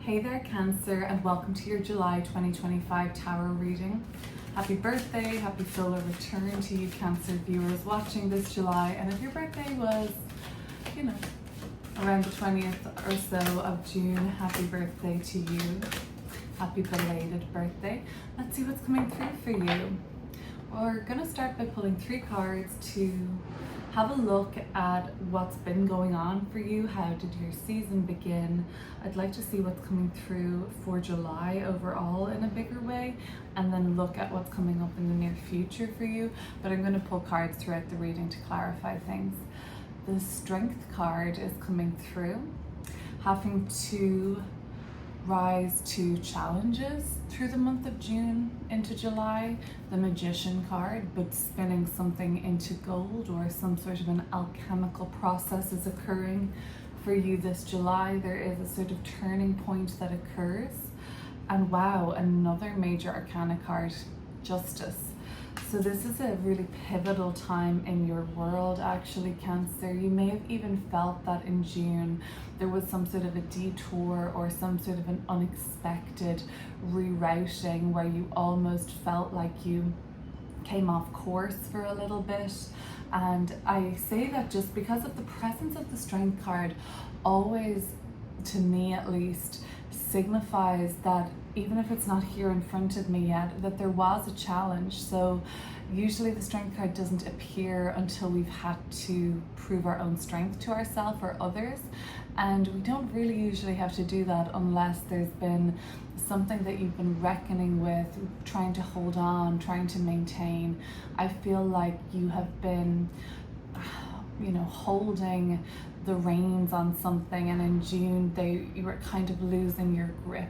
Hey there, Cancer, and welcome to your July 2025 tarot reading. Happy birthday, happy solar return to you, Cancer viewers watching this July. And if your birthday was, around the 20th or so of June, happy birthday to you. Happy belated birthday. Let's see what's coming through for you. We're going to start by pulling 3 cards to have a look at what's been going on for you. How did your season begin? I'd like to see what's coming through for July overall in a bigger way, and then look at what's coming up in the near future for you. But I'm going to pull cards throughout the reading to clarify things. The Strength card is coming through, having to rise to challenges through the month of June into July. The Magician card, but spinning something into gold, or some sort of an alchemical process is occurring for you this July. There is a sort of turning point that occurs. And wow, another major arcana card, Justice. So this is a really pivotal time in your world, actually, Cancer. You may have even felt that in June there was some sort of a detour or some sort of an unexpected rerouting where you almost felt like you came off course for a little bit. And I say that just because of the presence of the Strength card always, to me at least, signifies that even if it's not here in front of me yet, that there was a challenge. So usually the Strength card doesn't appear until we've had to prove our own strength to ourselves or others. And we don't really usually have to do that unless there's been something that you've been reckoning with, trying to hold on, trying to maintain. I feel like you have been, holding the reins on something, and in June you were kind of losing your grip.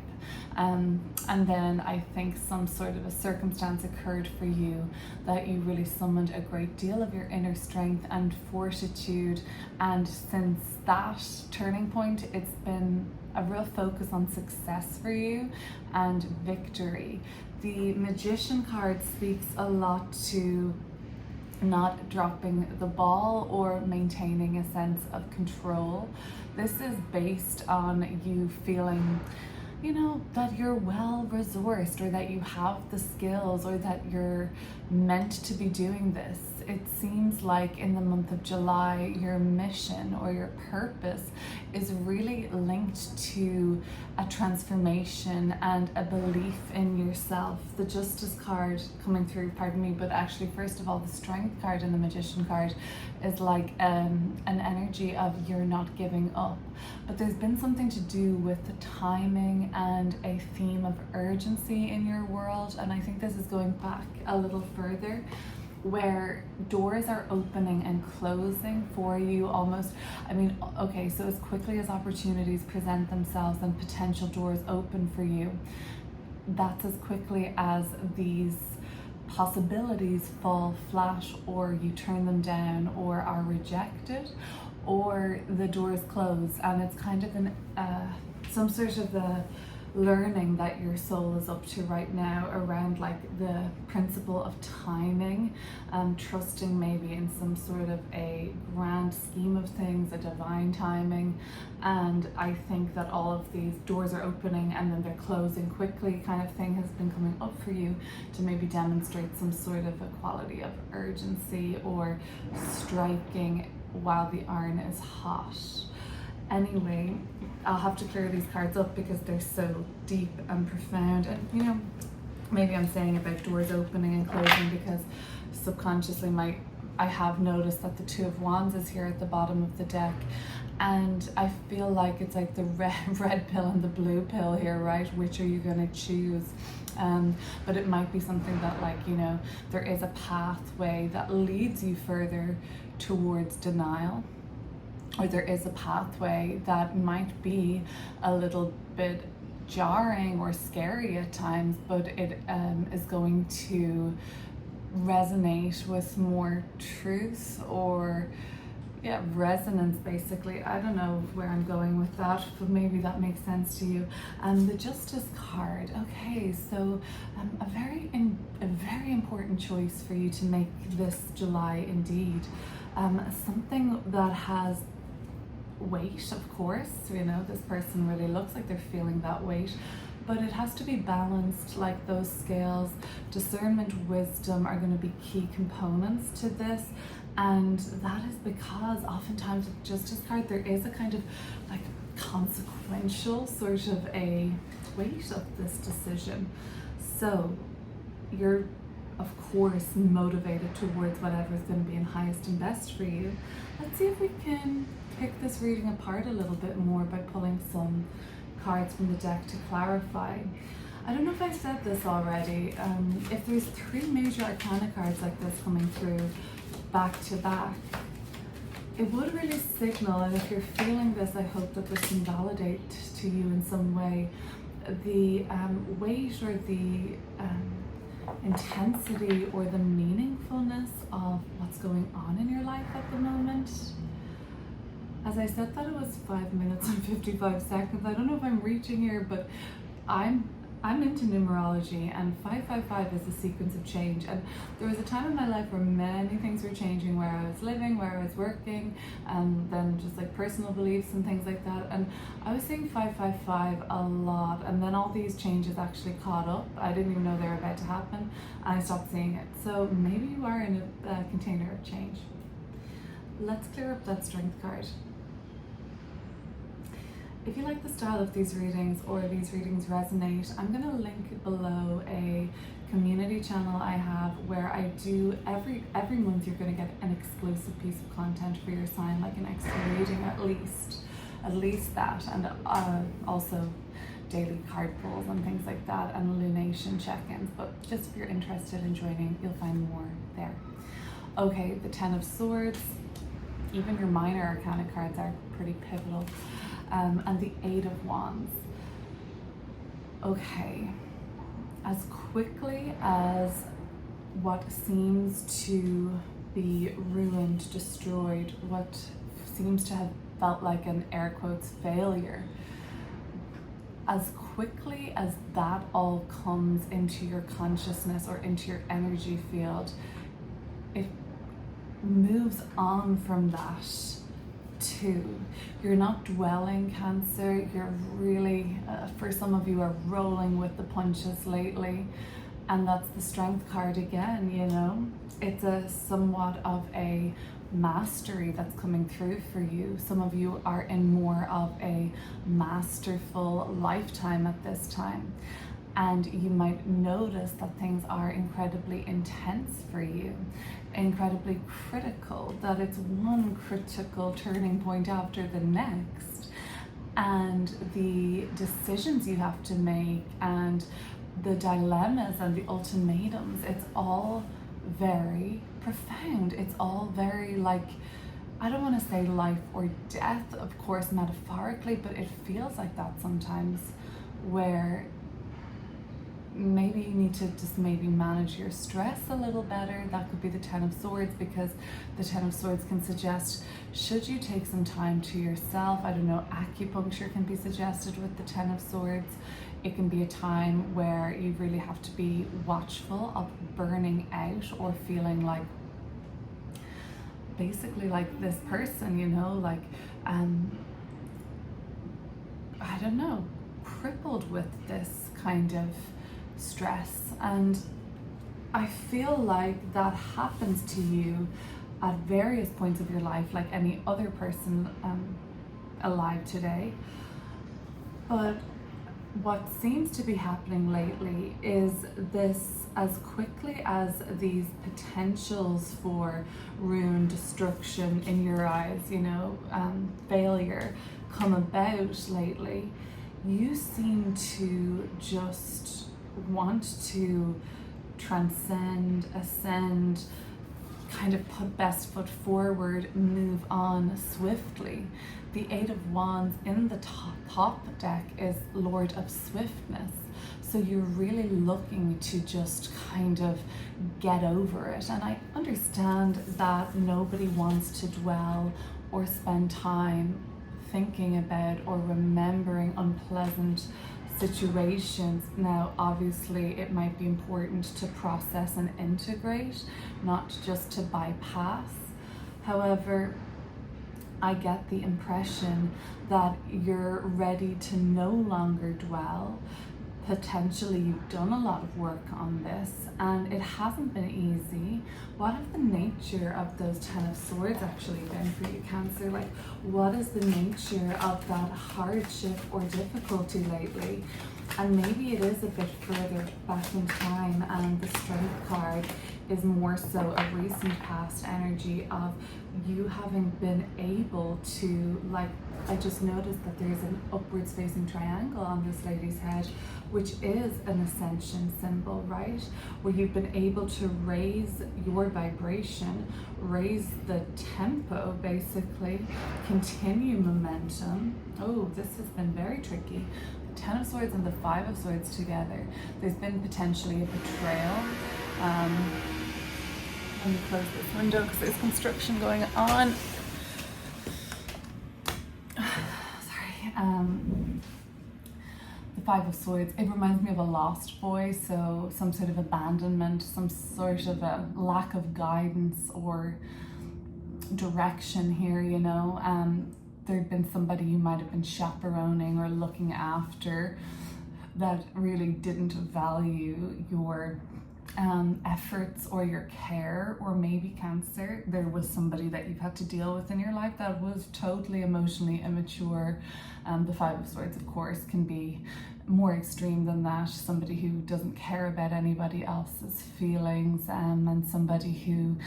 And then I think some sort of a circumstance occurred for you that you really summoned a great deal of your inner strength and fortitude. And since that turning point, it's been a real focus on success for you and victory. The Magician card speaks a lot to not dropping the ball or maintaining a sense of control. This is based on you feeling, that you're well resourced, or that you have the skills, or that you're meant to be doing this. It seems like in the month of July, your mission or your purpose is really linked to a transformation and a belief in yourself. The Justice card coming through, pardon me, but actually, first of all, the Strength card and the Magician card is like an energy of you're not giving up. But there's been something to do with the timing and a theme of urgency in your world. And I think this is going back a little further, where doors are opening and closing for you almost. So as quickly as opportunities present themselves and potential doors open for you, that's as quickly as these possibilities fall flat, or you turn them down, or are rejected, or the doors close. And it's kind of some sort of a learning that your soul is up to right now around like the principle of timing, trusting maybe in some sort of a grand scheme of things, a divine timing. And I think that all of these doors are opening and then they're closing quickly kind of thing has been coming up for you to maybe demonstrate some sort of a quality of urgency or striking while the iron is hot. Anyway, I'll have to clear these cards up because they're so deep and profound. And maybe I'm saying about doors opening and closing because subconsciously I have noticed that the Two of Wands is here at the bottom of the deck. And I feel like it's like the red pill and the blue pill here, right? Which are you going to choose? But it might be something that there is a pathway that leads you further towards denial. Or there is a pathway that might be a little bit jarring or scary at times, but it is going to resonate with more truth or resonance, basically. I don't know where I'm going with that, but maybe that makes sense to you. The Justice card. Okay, so a very important choice for you to make this July indeed. Something that has weight, of course. You know, this person really looks like they're feeling that weight, but it has to be balanced. Like those scales, discernment, wisdom are going to be key components to this. And that is because oftentimes with Justice card, there is a kind of like consequential sort of a weight of this decision. So you're of course motivated towards whatever is going to be in highest and best for you. Let's see if we can pick this reading apart a little bit more by pulling some cards from the deck to clarify. I don't know if I said this already. If there's 3 major arcana cards like this coming through back to back, it would really signal, and if you're feeling this, I hope that this can validate to you in some way the weight or the intensity or the meaningfulness of what's going on in your life at the moment. As I said that it was 5 minutes and 55 seconds. I don't know if I'm reaching here, but I'm into numerology, and 555 is a sequence of change. And there was a time in my life where many things were changing, where I was living, where I was working, and then just like personal beliefs and things like that. And I was seeing 555 a lot, and then all these changes actually caught up. I didn't even know they were about to happen, and I stopped seeing it. So maybe you are in a container of change. Let's clear up that strength card. If you like the style of these readings, or these readings resonate, I'm going to link below a community channel I have where I do every month you're going to get an exclusive piece of content for your sign, like an extra reading at least that, and also daily card pulls and things like that, and lunation check-ins. But just if you're interested in joining, you'll find more there. Okay, the 10 of Swords, even your minor arcana cards are pretty pivotal. And the 8 of Wands. Okay, as quickly as what seems to be ruined, destroyed, what seems to have felt like an air quotes failure, as quickly as that all comes into your consciousness or into your energy field, it moves on from that. 2, you're not dwelling, Cancer. You're really, for some of you, are rolling with the punches lately, and that's the Strength card again. You know, it's a somewhat of a mastery that's coming through for you. Some of you are in more of a masterful lifetime at this time, and you might notice that things are incredibly intense for you, incredibly critical, that it's one critical turning point after the next, and the decisions you have to make and the dilemmas and the ultimatums, it's all very profound. It's all very, like, I don't want to say life or death, of course, metaphorically, but it feels like that sometimes, where maybe you need to just maybe manage your stress a little better. That could be the 10 of Swords, because the 10 of Swords can suggest, should you take some time to yourself? I don't know, acupuncture can be suggested with the 10 of Swords. It can be a time where you really have to be watchful of burning out or feeling like, basically like this person, you know, like, I don't know, crippled with this kind of stress. And I feel like that happens to you at various points of your life, like any other person alive today. But what seems to be happening lately is this, as quickly as these potentials for ruin, destruction in your eyes, you know, failure come about lately, you seem to just want to transcend, ascend, kind of put best foot forward, move on swiftly. The 8 of Wands in the top deck is Lord of Swiftness. So you're really looking to just kind of get over it. And I understand that nobody wants to dwell or spend time thinking about or remembering unpleasant situations. Now, obviously, it might be important to process and integrate, not just to bypass. However, I get the impression that you're ready to no longer dwell. Potentially you've done a lot of work on this and it hasn't been easy. What have the nature of those 10 of Swords actually been for you, Cancer? Like, what is the nature of that hardship or difficulty lately? And maybe it is a bit further back in time, and the Strength card is more so a recent past energy of you having been able to, like, I just noticed that there's an upwards facing triangle on this lady's head, which is an ascension symbol, right? Where you've been able to raise your vibration, raise the tempo, basically, continue momentum. Oh, this has been very tricky. The 10 of Swords and the 5 of Swords together. There's been potentially a betrayal. Let me close this window because there's construction going on. The 5 of Swords, it reminds me of a lost boy, so some sort of abandonment, some sort of a lack of guidance or direction here, you know. There'd been somebody you might have been chaperoning or looking after that really didn't value your efforts or your care, or maybe, Cancer, there was somebody that you've had to deal with in your life that was totally emotionally immature. The 5 of Swords, of course, can be more extreme than that. Somebody who doesn't care about anybody else's feelings, and somebody who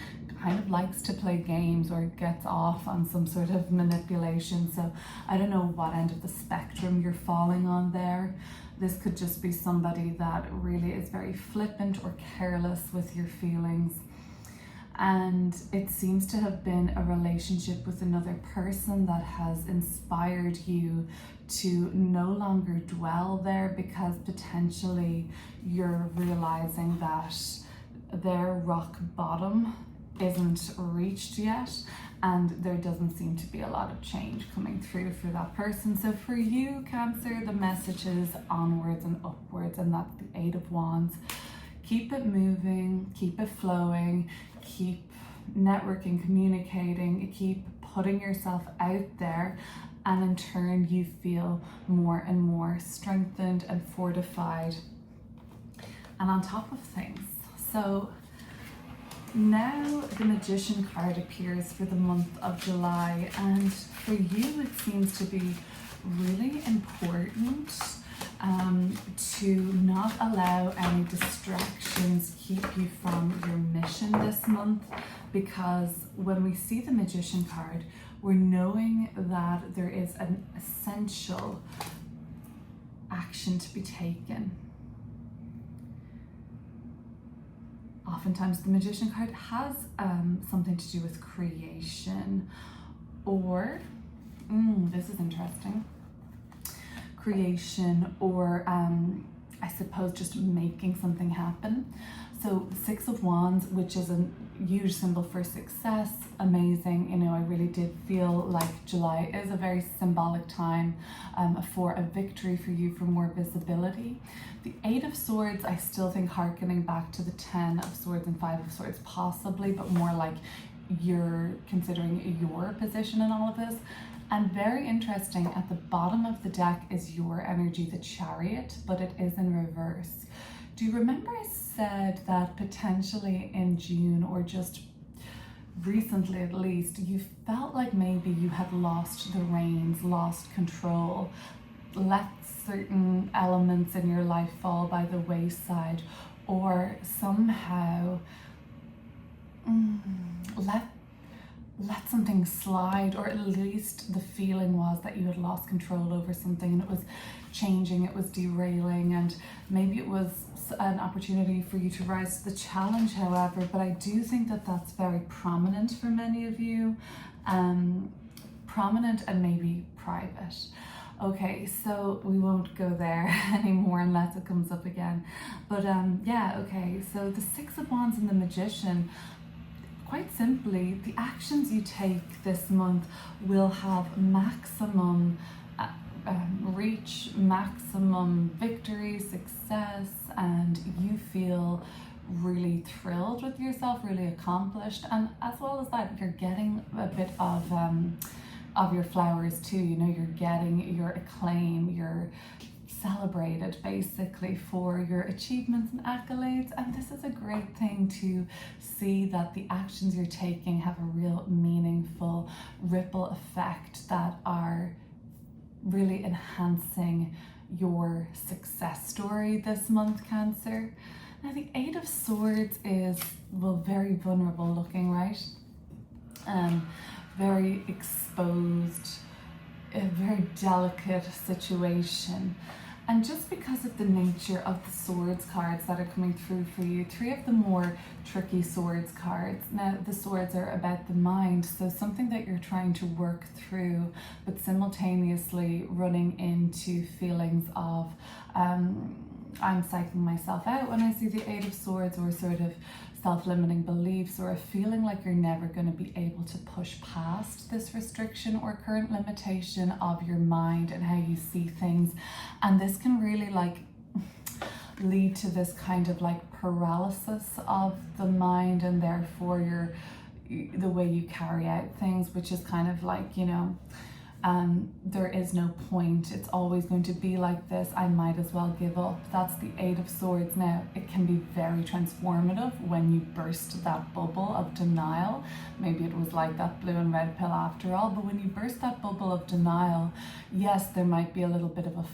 kind of likes to play games or gets off on some sort of manipulation. So I don't know what end of the spectrum you're falling on there. This could just be somebody that really is very flippant or careless with your feelings. And it seems to have been a relationship with another person that has inspired you to no longer dwell there, because potentially you're realizing that their rock bottom isn't reached yet, and there doesn't seem to be a lot of change coming through for that person. So for you, Cancer, the message is onwards and upwards, and that's the 8 of Wands. Keep it moving, keep it flowing, keep networking, communicating, keep putting yourself out there, and in turn you feel more and more strengthened and fortified and on top of things. So now the Magician card appears for the month of July, and for you it seems to be really important to not allow any distractions keep you from your mission this month, because when we see the Magician card, we're knowing that there is an essential action to be taken. Oftentimes the Magician card has something to do with creation, or this is interesting, creation, or I suppose just making something happen. So the 6 of Wands, which is a huge symbol for success, amazing. You know, I really did feel like July is a very symbolic time for a victory for you, for more visibility. The 8 of Swords, I still think hearkening back to the 10 of Swords and 5 of Swords possibly, but more like you're considering your position in all of this. And very interesting, at the bottom of the deck is your energy, the Chariot, but it is in reverse. Do you remember I said that potentially in June, or just recently at least, you felt like maybe you had lost the reins, lost control, let certain elements in your life fall by the wayside, or somehow let something slide, or at least the feeling was that you had lost control over something and it was changing, it was derailing, and maybe it was an opportunity for you to rise to the challenge, however. But I do think that that's very prominent for many of you, prominent and maybe private. Okay, so we won't go there anymore unless it comes up again. But yeah, okay, so the 6 of Wands and the Magician, quite simply, the actions you take this month will have maximum reach, maximum victory, success, and you feel really thrilled with yourself, really accomplished. And as well as that, you're getting a bit of of your flowers too. You know, you're getting your acclaim, you're celebrated basically for your achievements and accolades, and this is a great thing to see that the actions you're taking have a real meaningful ripple effect that are really enhancing your success story this month, Cancer. Now the Eight of Swords is, well, very vulnerable looking, right? Very exposed, a very delicate situation. And just because of the nature of the swords cards that are coming through for you, three of the more tricky swords cards. Now, the swords are about the mind, so something that you're trying to work through, but simultaneously running into feelings of, I'm psyching myself out when I see the Eight of Swords, or sort of self-limiting beliefs, or a feeling like you're never going to be able to push past this restriction or current limitation of your mind and how you see things. And this can really like lead to this kind of like paralysis of the mind, and therefore the way you carry out things, which is kind of like, you know, there is no point, it's always going to be like this, I might as well give up. That's the Eight of Swords. Now, it can be very transformative when you burst that bubble of denial. Maybe it was like that blue and red pill after all, but when you burst that bubble of denial, yes, there might be a little bit of a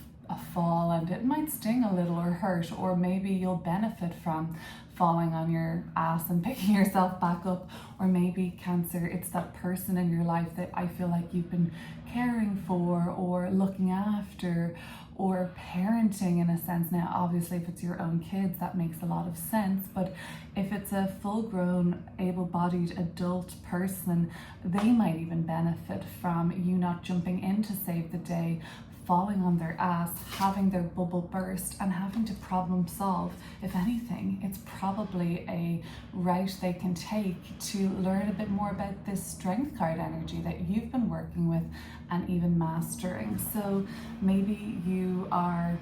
fall, and it might sting a little or hurt, or maybe you'll benefit from falling on your ass and picking yourself back up. Or maybe, Cancer, it's that person in your life that I feel like you've been caring for or looking after or parenting in a sense. Now, obviously, if it's your own kids, that makes a lot of sense, but if it's a full-grown, able-bodied adult person, they might even benefit from you not jumping in to save the day, falling on their ass, having their bubble burst, and having to problem solve. If anything, it's probably a route they can take to learn a bit more about this strength card energy that you've been working with and even mastering. So maybe you are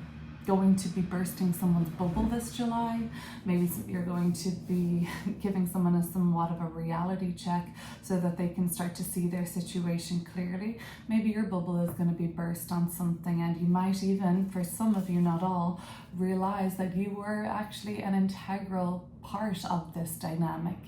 going to be bursting someone's bubble this July. Maybe you're going to be giving someone a somewhat of a reality check so that they can start to see their situation clearly. Maybe your bubble is going to be burst on something, and you might even, for some of you, not all, realize that you were actually an integral part of this dynamic,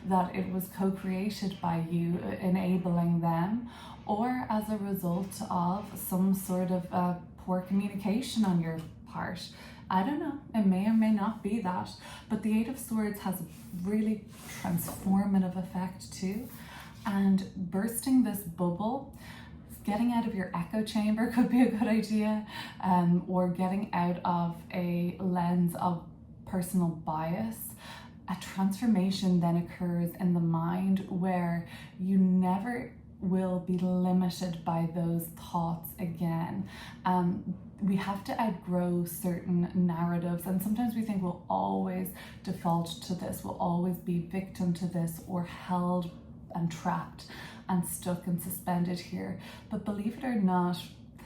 that it was co-created by you, enabling them, or as a result of some sort of poor communication on your part. I don't know, it may or may not be that, but the Eight of Swords has a really transformative effect too, and bursting this bubble, getting out of your echo chamber could be a good idea, or getting out of a lens of personal bias. A transformation then occurs in the mind where you never will be limited by those thoughts again. We have to outgrow certain narratives, and sometimes we think we'll always default to this, we'll always be victim to this, or held and trapped and stuck and suspended here. But believe it or not,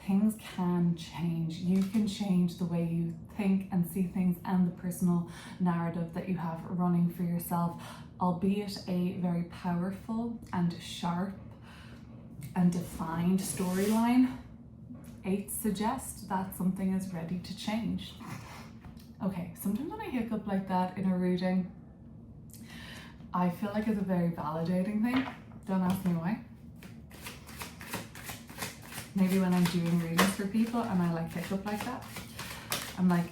things can change. You can change the way you think and see things, and the personal narrative that you have running for yourself, albeit a very powerful and sharp and defined storyline. Eights suggest that something is ready to change. Okay, sometimes when I hiccup like that in a reading, I feel like it's a very validating thing. Don't ask me why. Maybe when I'm doing readings for people and I like hiccup like that, I'm like,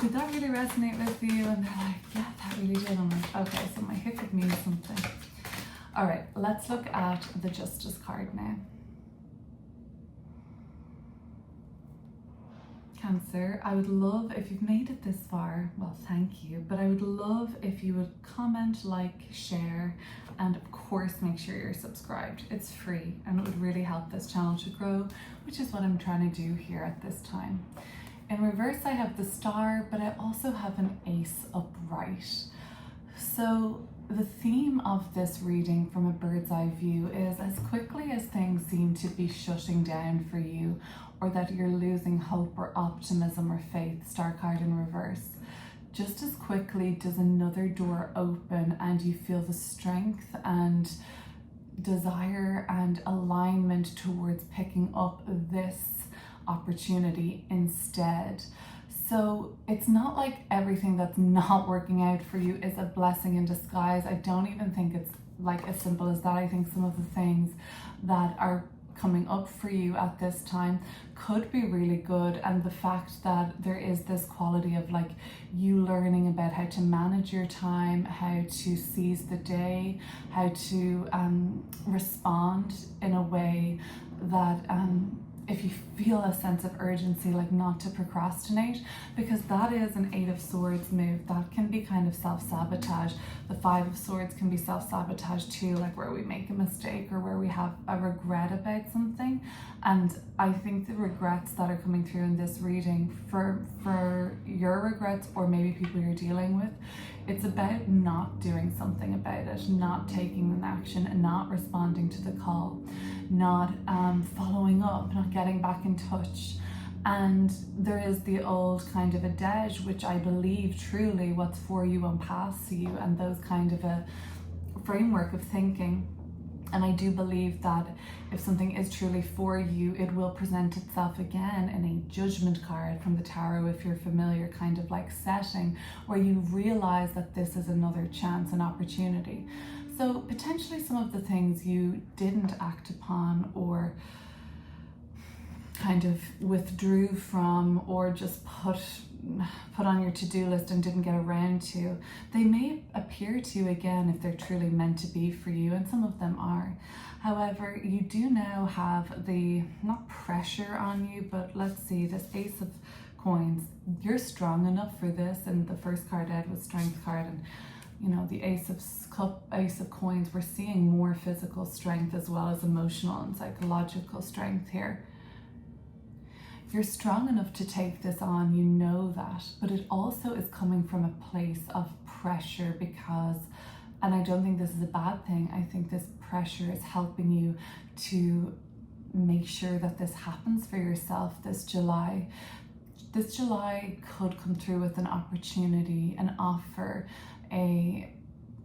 did that really resonate with you? And they're like, yeah, that really did. I'm like, okay, so my hiccup means something. All right, let's look at the Justice card now. Cancer, I would love if you've made it this far, well, thank you, but I would love if you would comment, like, share, and of course make sure you're subscribed. It's free and it would really help this channel to grow, which is what I'm trying to do here at this time. In reverse, I have the Star, but I also have an Ace upright. So the theme of this reading from a bird's eye view is, as quickly as things seem to be shutting down for you, or that you're losing hope or optimism or faith, Star card in reverse, just as quickly does another door open and you feel the strength and desire and alignment towards picking up this opportunity instead. So it's not like everything that's not working out for you is a blessing in disguise. I don't even think it's like as simple as that. I think some of the things that are coming up for you at this time could be really good, and the fact that there is this quality of like you learning about how to manage your time, how to seize the day, how to respond in a way that if you feel a sense of urgency, like not to procrastinate, because that is an 8 of Swords move. That can be kind of self-sabotage. The 5 of Swords can be self-sabotage too, like where we make a mistake or where we have a regret about something. And I think the regrets that are coming through in this reading, for your regrets or maybe people you're dealing with, it's about not doing something about it, not taking an action and not responding to the call, not following up, not getting back in touch. And there is the old kind of adage, which I believe truly what's for you won't pass you, and those kind of a framework of thinking. And I do believe that if something is truly for you, it will present itself again in a judgment card from the tarot, if you're familiar, kind of like setting where you realize that this is another chance and opportunity. So potentially some of the things you didn't act upon or kind of withdrew from or just put on your to-do list and didn't get around to, they may appear to you again if they're truly meant to be for you, and some of them are. However, you do now have the, not pressure on you, but let's see, this Ace of Coins, you're strong enough for this, and the first card out was Strength card, and you know, the Ace of Coins, we're seeing more physical strength as well as emotional and psychological strength here. You're strong enough to take this on, you know that, but it also is coming from a place of pressure because, and I don't think this is a bad thing, I think this pressure is helping you to make sure that this happens for yourself this July. This July could come through with an opportunity, an offer, a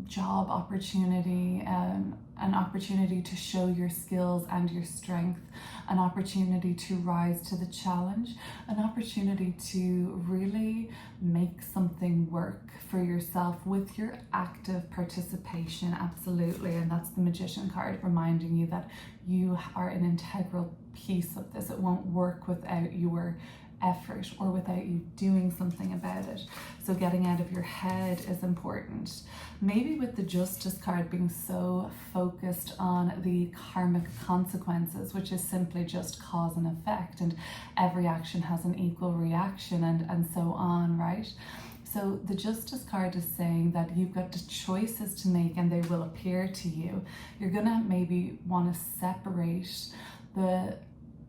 job opportunity, an opportunity to show your skills and your strength, an opportunity to rise to the challenge, an opportunity to really make something work for yourself with your active participation, absolutely. And that's the Magician card, reminding you that you are an integral piece of this. It won't work without your effort or without you doing something about it. So getting out of your head is important. Maybe with the Justice card being so focused on the karmic consequences, which is simply just cause and effect, and every action has an equal reaction and so on, right? So the Justice card is saying that you've got the choices to make and they will appear to you. You're gonna maybe want to separate the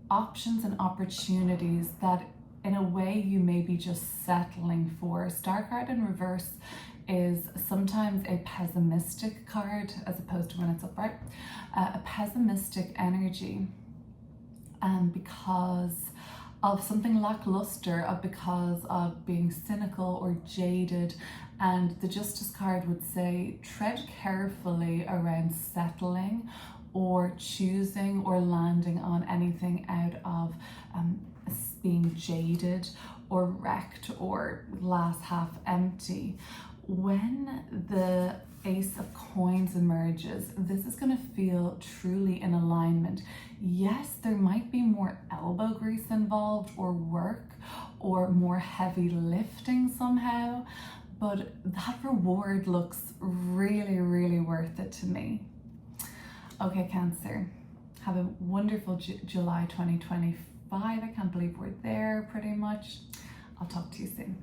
options and opportunities that in a way you may be just settling for. Star card in reverse is sometimes a pessimistic card as opposed to when it's upright. A pessimistic energy because of something lackluster, because of being cynical or jaded. And the Justice card would say tread carefully around settling or choosing or landing on anything out of being jaded or wrecked or glass half empty. When the Ace of Coins emerges, this is going to feel truly in alignment. Yes, there might be more elbow grease involved or work or more heavy lifting somehow, but that reward looks really, really worth it to me. Okay, Cancer, have a wonderful July 2025. I can't believe we're there pretty much. I'll talk to you soon.